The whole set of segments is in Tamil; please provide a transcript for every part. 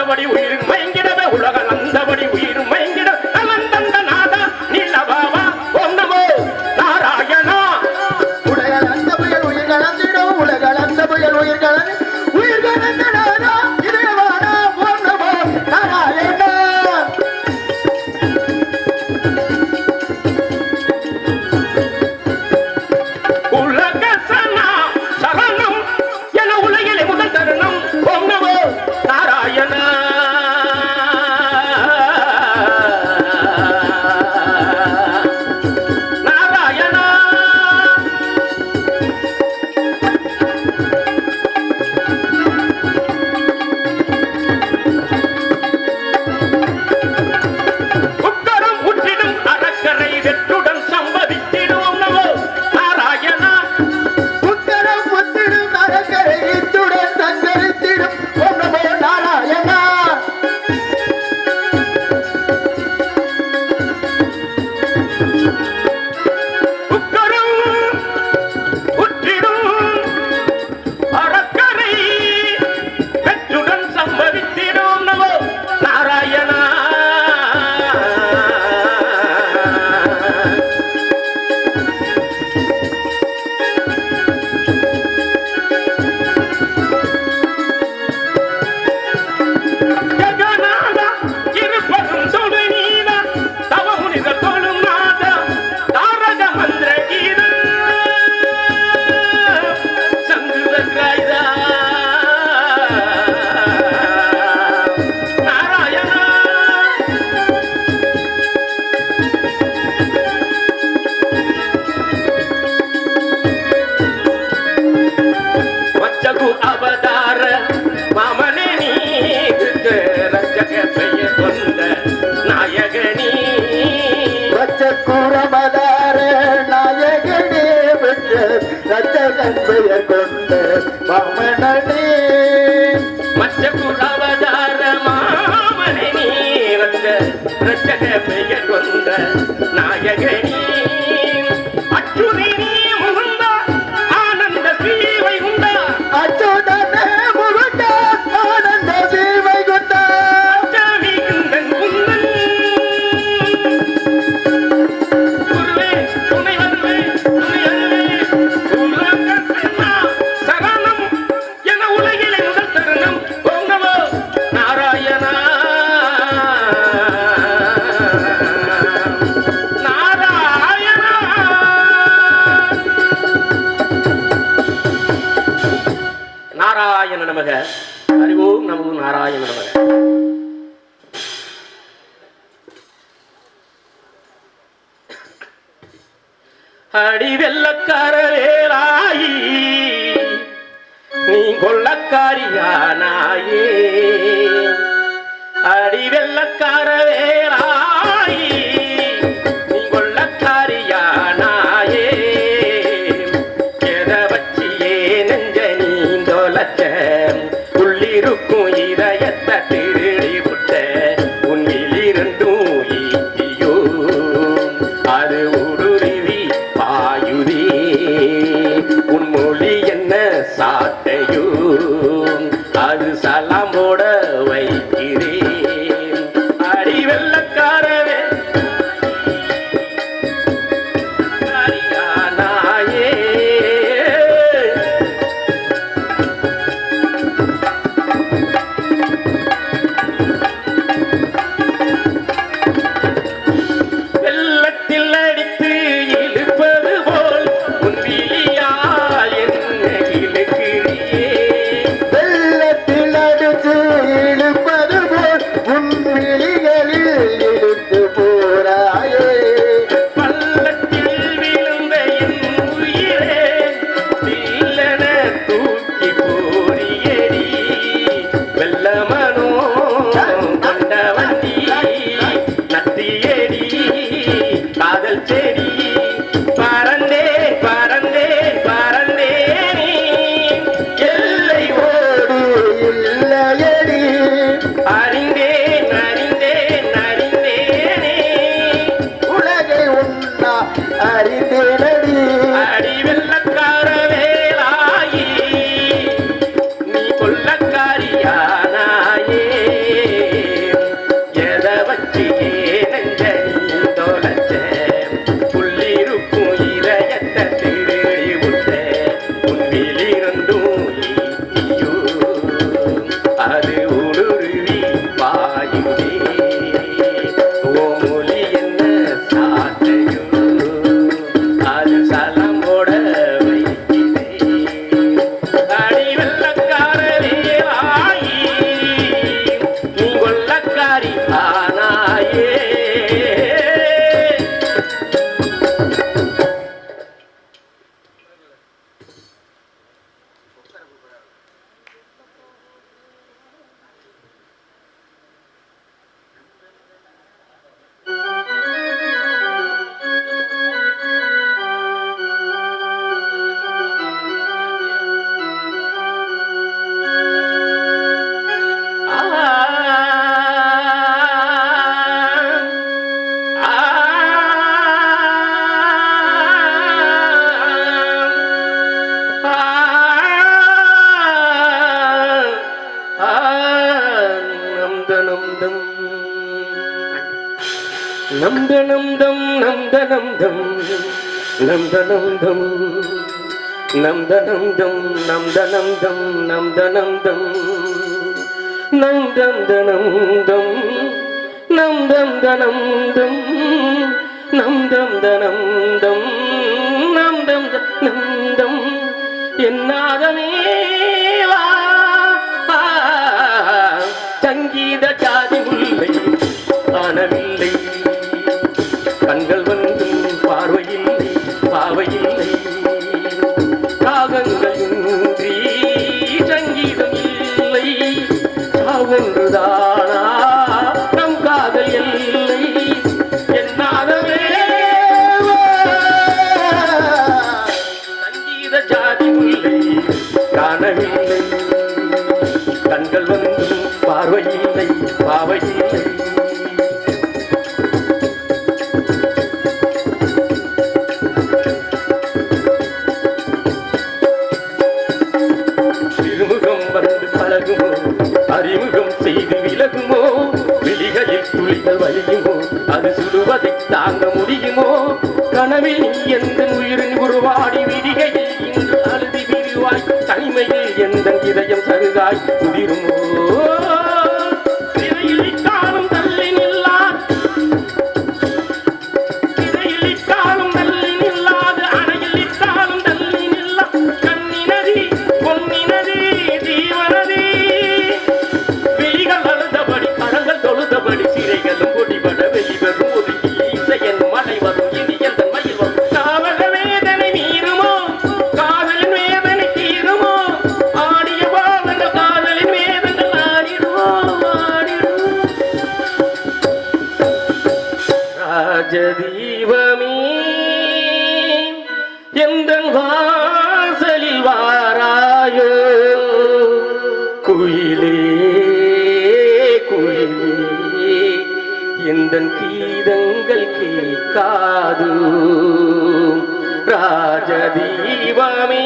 அந்தபடி உயிர் மயங்கிடவே உலகம் அந்தபடி உயிர் மயங்கிட அலந்தந்த நாதா நீலபாவா ஓம் நமோ நாராயணா. உலகள் அந்த புயல் உயிர் கலந்திடும் உலகள் அந்த புயல் உயிர் கலந்த நாதா இதயவானா ஓம் நமோ நாராயணா. உலக சரணம் என உலகிலே முதல் தருணம் ஓம் நமோ நாராயணா. அவதார மாமனே நீ ரச்சக பெயர் கொண்ட நாயகனே ரச்சக்கூரமதார நாயகனே வென்ற ரச்சகன் பெயர் கொண்ட மாமனே மச்சகுரவதார மாமனே நீ ரச்சக பெயர் கொண்ட நாயகனே அச்சுனி நீ முகுந்த ஆனந்த சீவை உண்டா அச்சுதனே முகுந்த ஆனந்த சீவை குண்டா அச்சாமி குந்தன் குந்தன் குருவே துணை வருவே துணை அல்லவே உலக சரணம் என உலகிலே முதல் தருணம் ஓம் நமோ நாராயணா. நாராயணா நாராயண நமக. அறிவோம் நமோ நாராயண நமக. அடி வெள்ளக்கார வேலாயி நீ கொள்ளக்காரியானாயே. அடி வெள்ளக்கார வேலாயி நீ கொள்ளக்காரியானாயே. எதை வச்சியே நெஞ்ச நீ தொலைச்ச உள்ளிருக்கும் இதயத்தை திருடி விட்ட உன்னிலிருந்தும் ஈட்டியோ அது ஊடுருவி பாயுதே. உன் மொழி என்ன சாட்டையோ அது சலாம் போட வை தனம் தம் நம் தனம் தம் நம் தனம் தம் நம் தனம் தம் நம் தனம் தம் நம் தனம் தம் நம் தனம் தம் நம் தம் தனம் தம் நம் தம் தனம் தம் நம் தம் தனம் தம் நம் தம் தனம் தம் என்னாதமேவா சங்கீத ஜாதி முல்லை காணவில்லை கண்கள் வந்தும் பார்வையில்லை பாவையில்லை ராகங்கள் இன்றி சங்கீதம் இல்லை ஒன்றுதானா நம் காதல் இல்லை என்னாகவே சங்கீத ஜாதி இல்லை காணவில்லை கண்கள் வந்தும் பார்வையில்லை பாவையில்லை பழகுமோ அறிமுகம் செய்து விலகுமோ விழிகளில் துளிகள் வலியுமோ அது சுடுவதை தாங்க முடியுமோ கனவில் நீ எந்த உயிரின் உருவாடி விடிகையில் இன்று அழுதி விரிவாய் தனிமையில் எந்த இதயம் சருகாய் குதிருமோ சிறையிலிட்டாலும் தள்ளி நில்லாது சிறையிலிட்டாலும் தள்ளி நில்லாது அணையில் இட்டாலும் தள்ளி நில்லா கண்ணினதி பொன்னினதி ஜீவனதி விழிகள் அழுதபடி கரங்கள் தொழுதபடி சிறைகளும் பொடிபட வெளிவரும் ஒதுக்கி இசையன் மலை வரும் இனி எந்த மயில் வரும் காவல வேதனை மீறுமோ காதலின் வேதனை தீருமோ ஆடிய பாவன காதலின் வேதனை ஆடிடுமோ ஆடிடுமோ ராஜதீபமே எந்தன் வாசலில் வாராயோ குயிலே குயிலே எந்தன் கீதங்கள் கேட்காது ராஜதீபமே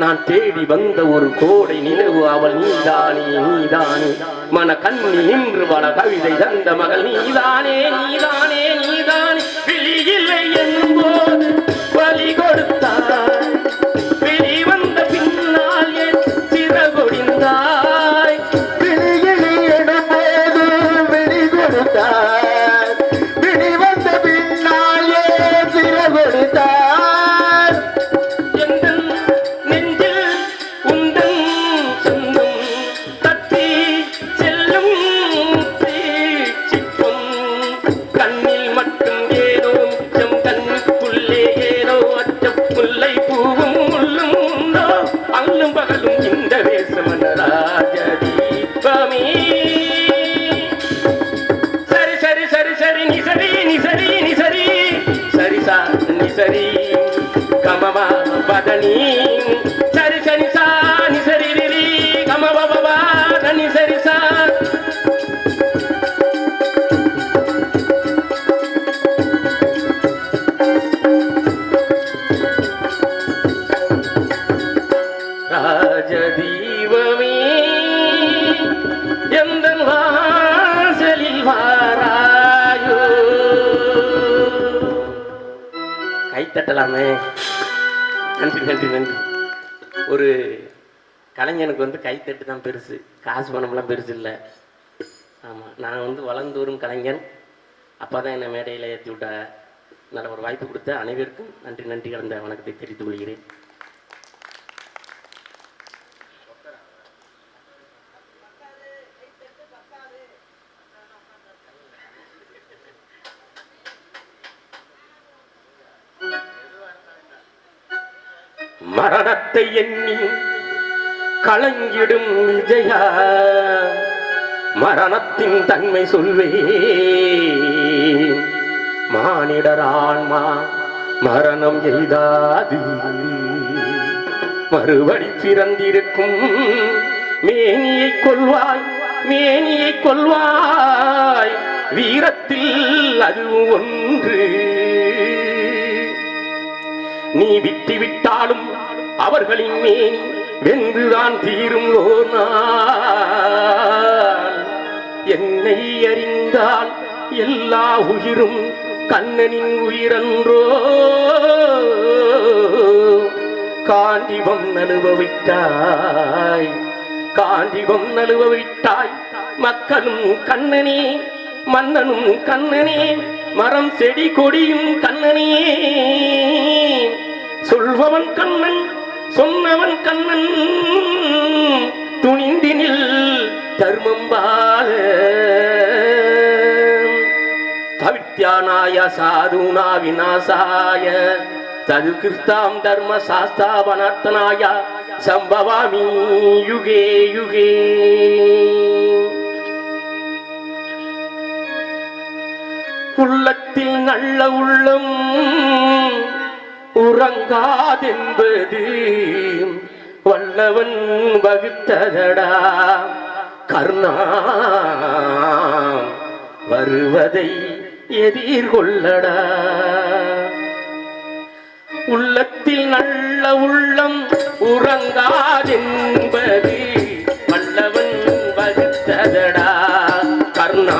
நான் தேடி வந்த ஒரு கோடை நிலவு அவள் நீதானே நீதானே மன கண்ணி நின்று வள கவிதை தந்த மகள் நீதானே நீதானே நீதானே விழியில்லை என்போது பலி கொடுத்தாய் விழி வந்த பின்னால் என் சிறகொடிந்தாய் விழியிலே எடும்போது விழி கொடுத்தார் விழி வந்த பின்னாலே சிறகொடுத்தார் எந்தன் நெஞ்சில் உந்தன் சொந்தம் தட்டி செல்லும் சிற்பம் கண்ணில் மட்டும் ஏதோ மிச்சம் கண்ணுக்குள்ளே ஏதோ அச்சம் முல்லை பூவும் முள்ளும் உண்டோ அல்லும் பகலும் இந்த வேசமன ராஜதீபமே சரி சரி சரி சரி நிசரி நிசரி நிசரி சரி சா நிசரி கமமா பதனி சரி சரி சா நிசரி ரிரி கம பபா தனி சரி சா ராஜதீபமே எந்தன் வாசலில் வாராயோ கைத்தட்டலாமே நன்றி நன்றி நன்றி ஒரு கலைஞனுக்கு வந்து கைத்தட்டு தான் பெருசு காசு பணம்லாம் பெருசு இல்லை ஆமாம் நான் வந்து வளர்ந்து வரும் கலைஞன் அப்பா தான் என்னை மேடையில் ஏற்றி விட்ட நல்ல ஒரு வாய்ப்பு கொடுத்த அனைவருக்கும் நன்றி நன்றி கலந்த வணக்கத்தை தெரிவித்துக் கொள்கிறேன் மரணத்தை எண்ணி கலங்கிடும் விஜயா மரணத்தின் தன்மை சொல்வே மானிடர் ஆன்மா மரணம் எய்தாது மறுபடி பிறந்திருக்கும் மேனியை கொள்வாய் மேனியை கொள்வாய் வீரத்தில் அதுவும் ஒன்று நீ விட்டு விட்டாலும் அவர்களின் மேனி வென்றுதான் தீரும் ஓர் நாள் என்னை அறிந்தால் எல்லா உயிரும் கண்ணனின் உயிரன்றோ. காண்டிபம் அனுபவித்தாய், காண்டிபம் அனுபவித்தாய். மக்களும் கண்ணனே, மன்னனும் கண்ணனே, மரம் செடி கொடியும் கண்ணனே. சொல்பவன் கண்ணன், சொன்னவன் கண்ணன், துணிந்தினில் தர்மம் பால. பவித்யானாய சாதுனா விநாசாய சதுகிருத்தாம் தர்ம சாஸ்தாபனார்த்தனாய சம்பவாமி யுகே யுகே. உள்ளத்தில் நல்ல உள்ளம் உறங்காதென்பது வல்லவன் வகுத்ததடா. கர்ணா வருவதை எதிர்கொள்ளடா. உள்ளத்தில் நல்ல உள்ளம் உறங்காதென்பது வல்லவன் வகுத்ததடா. கர்ணா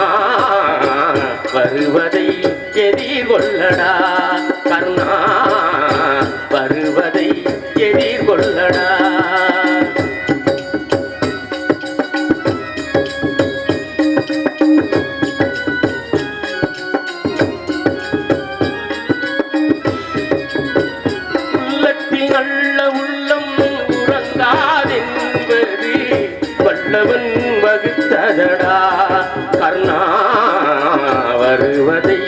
வருவதை எதிர்கொள்ளடா. கர்ணா வருவதை எதிர்கொள்ளடா. உள்ளத்தில் நல்ல உள்ளம் உறங்காதென்பது வல்லவன் வகுத்ததடா. கர்ணா வருவதை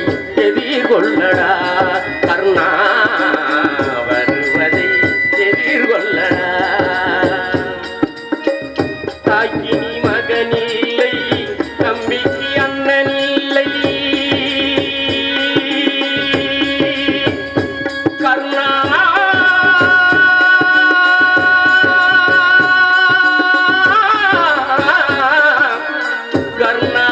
எதிர்கொள்ளடா. கர்ணா வருவதை எதிர்கொள்ளடா. தாய்க்கு நீ மகனில்லை, தம்பிக்கு அண்ணனில்லை. கர்ணா கர்ணா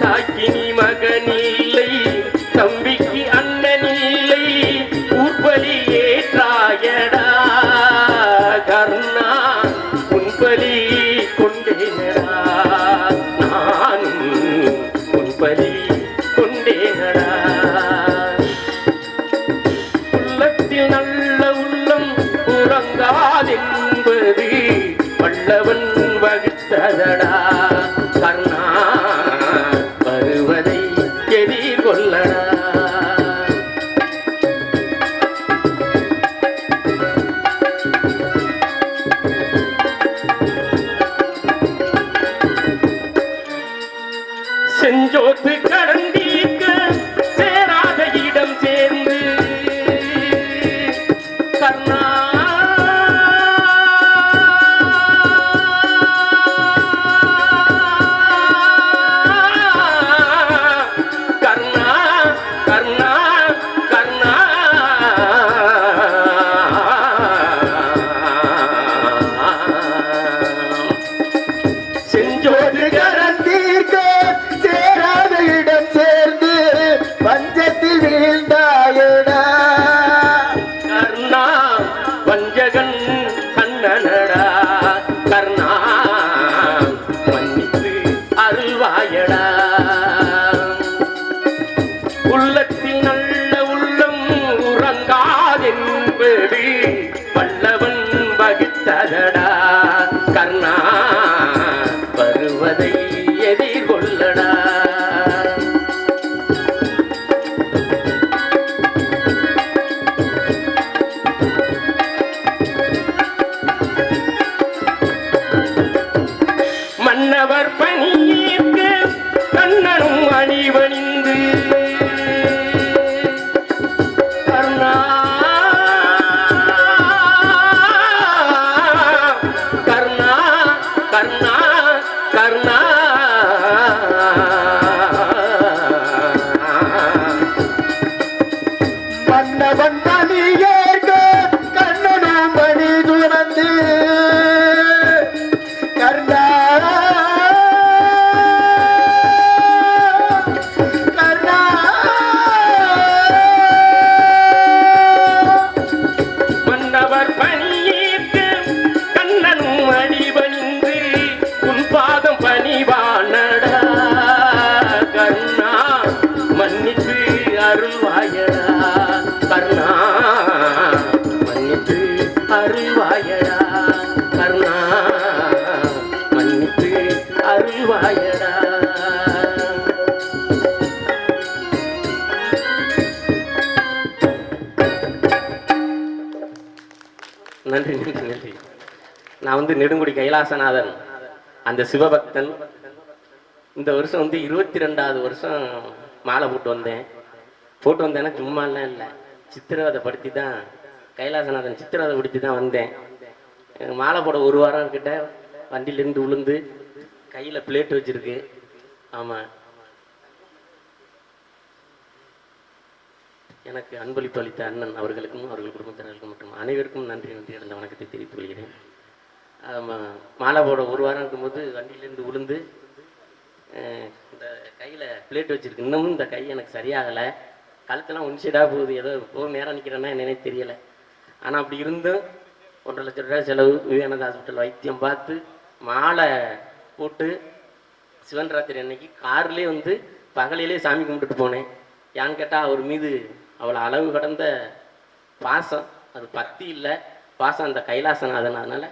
தாக்கினி மகனில்லை, தம்பிக்கு அண்ணனில்லை. ஊர்பலி ஏற்றாயடா. கர்ணா உன்பலி கொண்டேனடா. நானும் உன்பலி கொண்டேனடா. உள்ளத்தில் நல்ல உள்ளம் உறங்காதென்பது வல்லவன் வகுத்ததடா. கர்ணா வருவதை எதிர்கொள்ளடா. செஞ்சோத்து கடந்தீர்க்க சேராத இடம் சேர்ந்து. கர்ணா கர்ணா கர்ணா கர்ணா செஞ்சோத்து கரந்தீர்க்க சேராத இடம் சேர்ந்து பஞ்சத்தில் வீழ்ந்தாயடா. கர்ணா வஞ்சகன் கண்ணனடா. கர்ணா மன்னித்து அருள்வாயடா. உள்ளத்தில் நல்ல உள்ளம் உறங்காதென்பது வல்லவன் வகுத்ததடா. கர்ணா வருவதை எதிர்கொள்ளடா. மன்னவர் பணியேற்க கண்ணனும் அணிவணிந்து. கர்ணா கர்ணா கர்ணா கர்ணா மன்னவன் பணியேற்க கண்ணனும் பணி துறந்து. கர்ணா கர்ணா அருள்வாயடா கருணா மன்னித்து அருள்வாயடா. நன்றி நன்றி நன்றி. நான் நெடுங்குடி கைலாசநாதன் அந்த சிவபக்தன். இந்த வருஷம் 22வது வருஷம் மாலை போட்டு வந்தேன்னா சும்மாலாம் இல்லை, சித்திரவதை படுத்தி தான், கைலாசநாதன் சித்திரவதை படுத்தி தான் வந்தேன். மாலை போட ஒரு வாரம் கிட்ட வண்டியிலேருந்து விழுந்து கையில் பிளேட் வச்சிருக்கு. ஆமாம், எனக்கு அன்பளிப்பு அளித்த அண்ணன் அவர்களுக்கும் அவர்கள் குடும்பத்தினருக்கும் மற்றும் அனைவருக்கும் நன்றி நன்றி இருந்த வணக்கத்தை தெரிவித்துக் கொள்கிறேன். மாலை போட ஒரு வாரம் இருக்கும்போது வண்டியிலேருந்து விழுந்து இந்த கையில் பிளேட் வச்சுருக்கு. இன்னமும் இந்த கை எனக்கு சரியாகலை, கழுத்தெல்லாம் ஒன்சைடாக போகுது. ஏதோ நேரம் நிற்கிறேன்னா என்னன்னே தெரியலை. ஆனால் அப்படி இருந்தும் 1.5 லட்சம் ரூபாய் செலவு, விவேகானந்தா ஹாஸ்பிட்டல் வைத்தியம் பார்த்து மாலை போட்டு சிவன் ராத்திரி அன்னைக்கு கார்லேயே பகலிலே சாமி கும்பிட்டுட்டு போனேன். யான்னு கேட்டால் அவர் மீது அவ்வளோ அளவு கடந்த பாசம், அது பக்தி இல்லை பாசம் அந்த கைலாசநாதன். அதனால்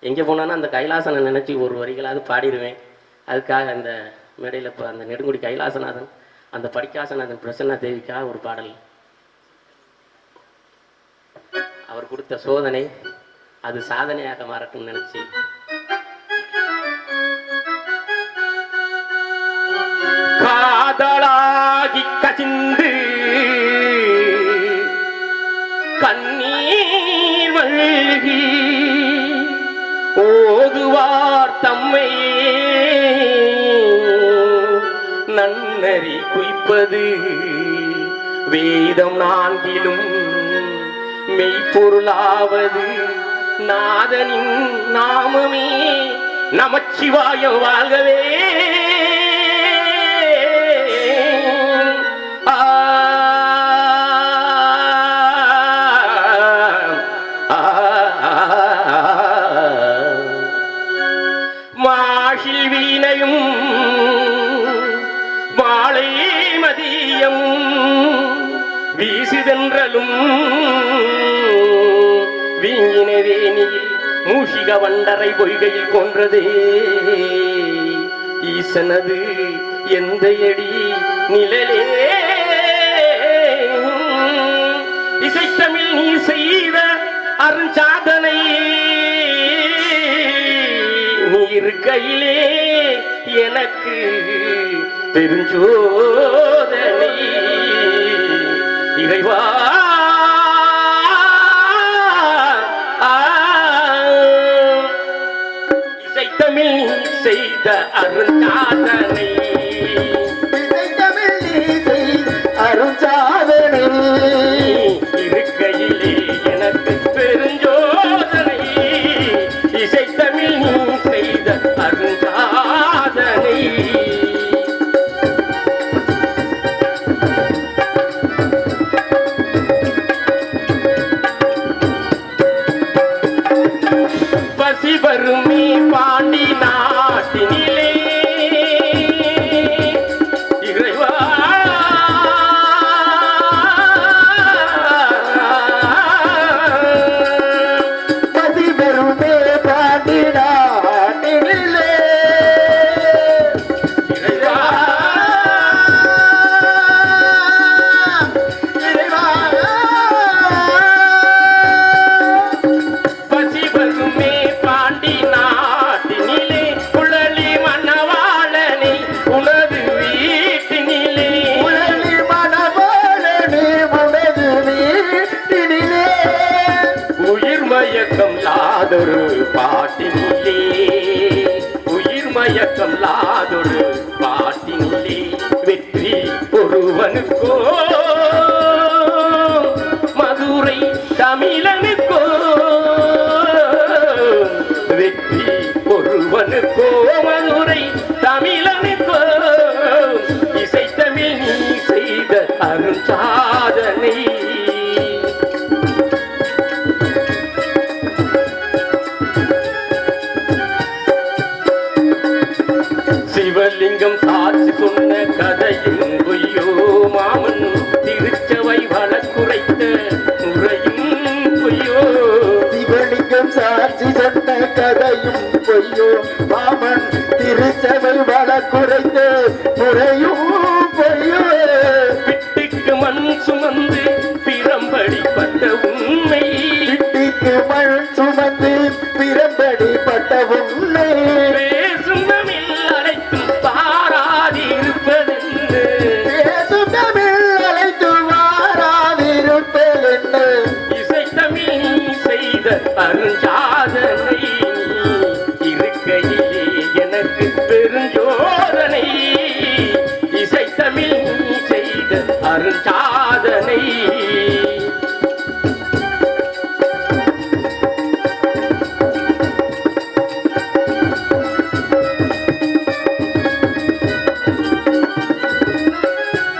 எங்கே போனாலும் அந்த கைலாசனை நினச்சி ஒரு வரிகளாவது பாடிடுவேன். அதுக்காக அந்த மேடையில் இப்போ அந்த நெடுங்குடி கைலாசநாதன் அந்த படிக்காசநாதன் பிரசன்னா தேவிக்காக ஒரு பாடல். அவர் கொடுத்த சோதனை அது சாதனையாக மாறட்டும் நினைச்சு காதலாகி கசிந்து கண்ணீர் வழுகி ஓதுவார் தம்மை நன்னறி குய்ப்பது வேதம் 4லும் மெய்ப்பொருளாவது நாதனின் நாமமே நமச்சிவாயம் வாழ்கவே. மாஷில் வீணையும் மாலை மதியம் வீசுதென்றலும் வீணினவேனியில் மூஷிக வண்டரை பொய்கையில் கொன்றதே ஈசனது எந்த எடி நிழலே. இசைத்தமிழ் நீ செய்த அருஞ்சாதனை நீ இருக்கையிலே எனக்கு பெருஞ்சோதனை. இறைவா இசைத்தமிழ் நீ செய்த அருஞ்சாதனை, இசைத்தமிழ் நீ செய்த அருஞ்சாதனை இருக்கையிலே எனக்கு பெருஞ்சோதனை. இசைத்தமிழ் நீ செய்த அருஞ்சாதனை. பசி வருமே பாண்டி நாட்டினிலே இறைவா பசி வருமே பாண்டி நாட்டினிலே இறைவா இறைவா பசி வருமே பாண்டி நாட்டினிலே குழலி மணவாளனை உனது வீட்டினிலே உலகி மனவாளனே உனது வீட்டினிலே உயிர் மயக்கம் லாதொரு பாட்டினிலே உயிர் மயக்கம் லாதொரு பாட்டினிலே வெற்றி ஒருவனுக்கோ மதுரை தமிழனுக்கோ வெற்றி ஒருவனுக்கோ மதுரை தமிழனுக்கோ இசைத்தமிழ் நீ செய்த அருஞ்சாதனை. சிவலிங்கம் சாட்சி சொன்ன கதையும் பொய்யோ மாமன் திருச்சபை வழக்குரைத்த முறையும் பொய்யோ. சிவலிங்க அருஞ்சாதனை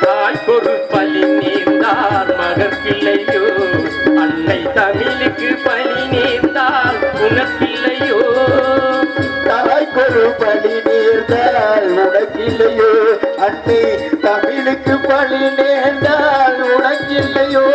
தாய்க்கொரு பலி நேர்ந்தால் மகற்கில்லையோ அன்னை தமிழுக்கு பலி நேர்ந்தால் உனக்கில்லையோ தாய்க்கொரு பலி நேர்ந்தால் உனக்கில்லையோ அன்னை தமிழுக்கு பலி நேர்ந்தால் உனக்கில்லையோ